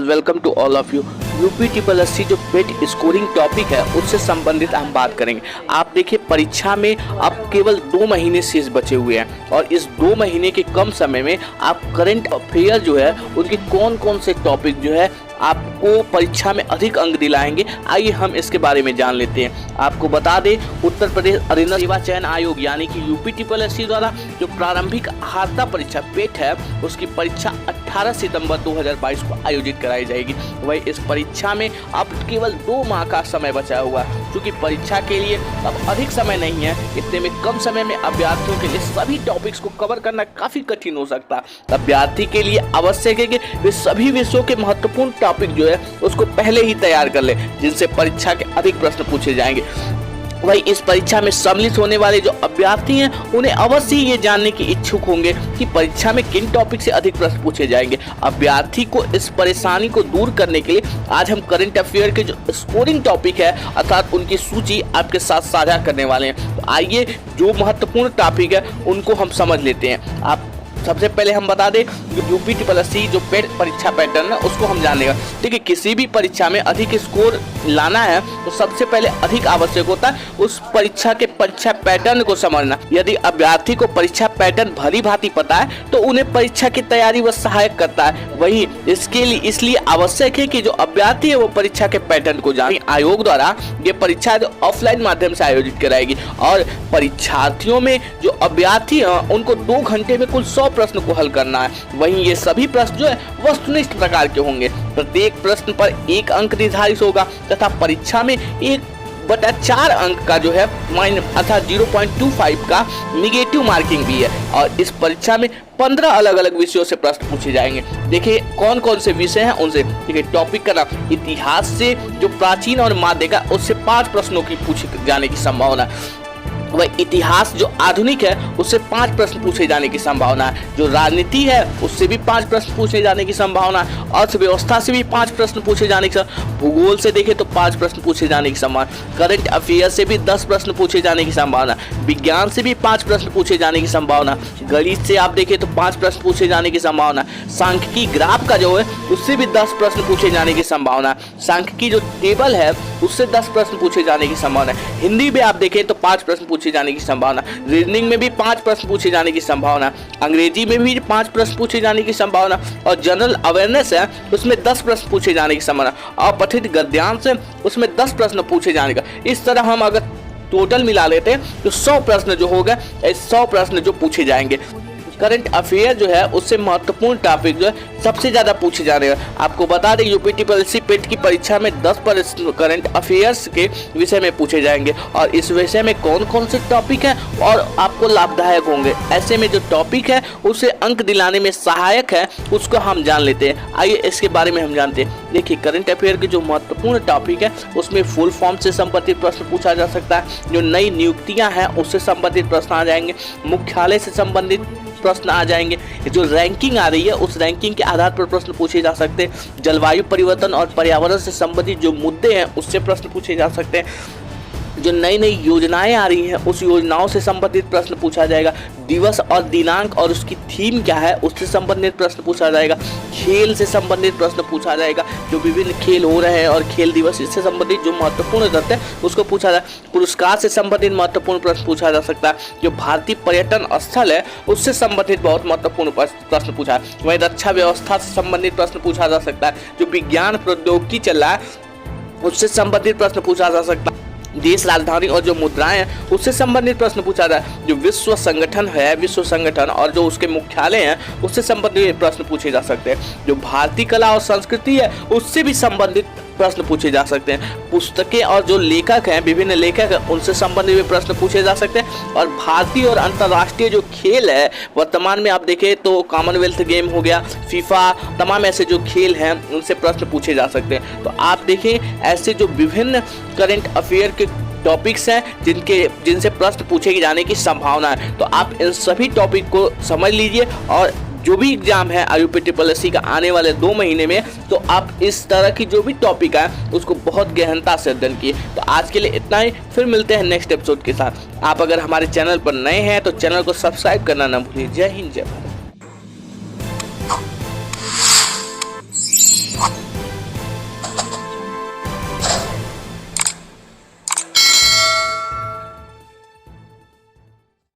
Welcome to all of you. UP triple S C जो PET scoring topic है उससे संबंधित हम बात करेंगे। आप देखिए परीक्षा में अब केवल 2 महीने शेष बचे हुए हैं और इस 2 महीने के कम समय में आप करंट अफेयर जो है उनके कौन कौन से टॉपिक जो है आपको परीक्षा में अधिक अंक दिलाएंगे, आइए हम इसके बारे में जान लेते हैं। आपको बता दें उत्तर प्रदेश अधीनस्थ सेवा चयन आयोग यानी कि यूपी ट्रिपल एस सी द्वारा जो प्रारंभिक अर्हता परीक्षा पेट है उसकी परीक्षा 18 सितंबर 2022 को आयोजित कराई जाएगी। वही इस परीक्षा में अब केवल 2 माह का समय बचा हुआ है। क्योंकि परीक्षा के लिए अब अधिक समय नहीं है, इतने में कम समय में अभ्यर्थियों के लिए सभी टॉपिक्स को कवर करना काफी कठिन हो सकता है। अभ्यर्थी के लिए आवश्यक है कि वे सभी विषयों के महत्वपूर्ण टॉपिक जो है उसको पहले ही तैयार कर ले, जिनसे परीक्षा के अधिक प्रश्न पूछे जाएंगे। वही इस परीक्षा में सम्मिलित होने वाले जो अभ्यर्थी हैं उन्हें अवश्य ये जानने की इच्छुक होंगे कि परीक्षा में किन टॉपिक से अधिक प्रश्न पूछे जाएंगे। अभ्यर्थी को इस परेशानी को दूर करने के लिए आज हम करंट अफेयर के जो स्कोरिंग टॉपिक है अर्थात उनकी सूची आपके साथ साझा करने वाले हैं। तो आइए जो महत्वपूर्ण टॉपिक है उनको हम समझ लेते हैं। आप सबसे पहले हम बता दें यूपी ट्रिपल एस सी जो परीक्षा पैटर्न है उसको हम जानेगा। देखिए किसी भी परीक्षा में अधिक स्कोर लाना है तो सबसे पहले अधिक आवश्यक होता है उस परीक्षा के परीक्षा पैटर्न को समझना। यदि अभ्यर्थी को परीक्षा पैटर्न भली भांति पता है तो उन्हें परीक्षा की तैयारी व सहायक करता है। वही इसके लिए इसलिए आवश्यक है कि जो अभ्यर्थी है वो परीक्षा के पैटर्न को जाने। आयोग द्वारा ये परीक्षा ऑफलाइन माध्यम से आयोजित कराएगी और परीक्षार्थियों में जो अभ्यर्थी है उनको 2 घंटे में कुल 100 प्रश्न को हल करना है। वहीं ये सभी प्रश्न जो है वस्तुनिष्ठ प्रकार के होंगे। प्रत्येक प्रश्न पर 1 अंक निर्धारित होगा तथा परीक्षा में 1/4 अंक का जो है अर्थात 0.25 का निगेटिव मार्किंग भी है। और इस परीक्षा में 15 अलग अलग विषयों से प्रश्न पूछे जाएंगे। देखिए कौन कौन से विषय हैं उनसे। देखिए टॉपिक का नाम इतिहास से जो प्राचीन और माध्यका उससे 5 प्रश्नों की पूछे जाने की संभावना। वह इतिहास जो आधुनिक है उससे 5 प्रश्न पूछे जाने की संभावना है। जो राजनीति है उससे भी 5 प्रश्न पूछे जाने की संभावना है। अर्थव्यवस्था से भी 5 प्रश्न पूछे जाने की, भूगोल से देखें तो 5 प्रश्न पूछे जाने की संभावना, करंट अफेयर से भी 10 प्रश्न पूछे जाने की संभावना, विज्ञान से भी 5 प्रश्न पूछे जाने की संभावना, गणित से आप देखें तो 5 प्रश्न पूछे जाने की संभावना, सांख्यिकी ग्राफ का जो है उससे भी 10 प्रश्न पूछे जाने की संभावना, सांख्यिकी जो टेबल है उससे 10 प्रश्न पूछे जाने की संभावना, हिंदी में आप देखें तो 5 प्रश्न पूछे जाने की संभावना, रीजनिंग में भी 5 प्रश्न पूछे जाने की संभावना, अंग्रेजी में भी 5 प्रश्न पूछे जाने की संभावना और जनरल अवेयरनेस है उसमें 10 प्रश्न पूछे जाने की संभावना और पठित गद्यांश है उसमें 10 प्रश्न पूछे जाने का। इस तरह हम अगर टोटल मिला लेते हैं तो 100 प्रश्न जो होगा 100 प्रश्न जो पूछे जाएंगे। करंट अफेयर जो है उससे महत्वपूर्ण टॉपिक जो है सबसे ज्यादा पूछे जा रहे हैं। आपको बता दें यूपी ट्रिपल एस सी पेट की परीक्षा में 10 प्रश्न करंट अफेयर्स के विषय में पूछे जाएंगे और इस विषय में कौन कौन से टॉपिक हैं और आपको लाभदायक होंगे। ऐसे में जो टॉपिक है उसे अंक दिलाने में सहायक है उसको हम जान लेते हैं। आइए इसके बारे में हम जानते हैं। देखिए करंट अफेयर के जो महत्वपूर्ण टॉपिक है उसमें फुल फॉर्म से संबंधित प्रश्न पूछा जा सकता है, जो नई नियुक्तियां हैं उससे संबंधित प्रश्न आ जाएंगे, मुख्यालय से संबंधित प्रश्न आ जाएंगे, जो रैंकिंग आ रही है उस रैंकिंग के आधार पर प्रश्न पूछे जा सकते हैं, जलवायु परिवर्तन और पर्यावरण से संबंधित जो मुद्दे हैं उससे प्रश्न पूछे जा सकते हैं, जो नई नई योजनाएं आ रही हैं उस योजनाओं से संबंधित प्रश्न पूछा जाएगा, दिवस और दिनांक और उसकी थीम क्या है उससे संबंधित प्रश्न पूछा जाएगा, खेल से संबंधित प्रश्न पूछा जाएगा, जो विभिन्न खेल हो रहे हैं और खेल दिवस इससे संबंधित जो महत्वपूर्ण तथ्य है उसको पूछा जाए, पुरस्कार से संबंधित महत्वपूर्ण प्रश्न पूछा जा सकता है, जो भारतीय पर्यटन स्थल है उससे संबंधित बहुत महत्वपूर्ण प्रश्न पूछा है, वहीं रक्षा व्यवस्था से संबंधित प्रश्न पूछा जा सकता है, जो विज्ञान प्रौद्योगिकी चल रहा है उससे संबंधित प्रश्न पूछा जा सकता है, देश राजधानी और जो मुद्राएं हैं उससे संबंधित प्रश्न पूछा जाए, जो विश्व संगठन है विश्व संगठन और जो उसके मुख्यालय हैं उससे संबंधित प्रश्न पूछे जा सकते हैं, जो भारतीय कला और संस्कृति है उससे भी संबंधित प्रश्न पूछे जा सकते हैं, पुस्तकें और जो लेखक हैं विभिन्न लेखक हैं उनसे संबंधित भी प्रश्न पूछे जा सकते हैं, और भारतीय और अंतर्राष्ट्रीय जो खेल है वर्तमान में आप देखें तो कॉमनवेल्थ गेम हो गया, फीफा, तमाम ऐसे जो खेल हैं उनसे प्रश्न पूछे जा सकते हैं। तो आप देखें ऐसे जो विभिन्न करंट अफेयर के टॉपिक्स हैं जिनसे प्रश्न पूछे जाने की संभावना है। तो आप इन सभी टॉपिक को समझ लीजिए और जो भी एग्जाम है यूपी ट्रिपल एस सी का आने वाले 2 महीने में तो आप इस तरह की जो भी टॉपिक है उसको बहुत गहनता से अध्ययन किए। तो आज के लिए इतना ही, फिर मिलते हैं नेक्स्ट एपिसोड के साथ। आप अगर हमारे चैनल पर नए हैं तो चैनल को सब्सक्राइब करना ना भूलिए। जय हिंद, जय भारत।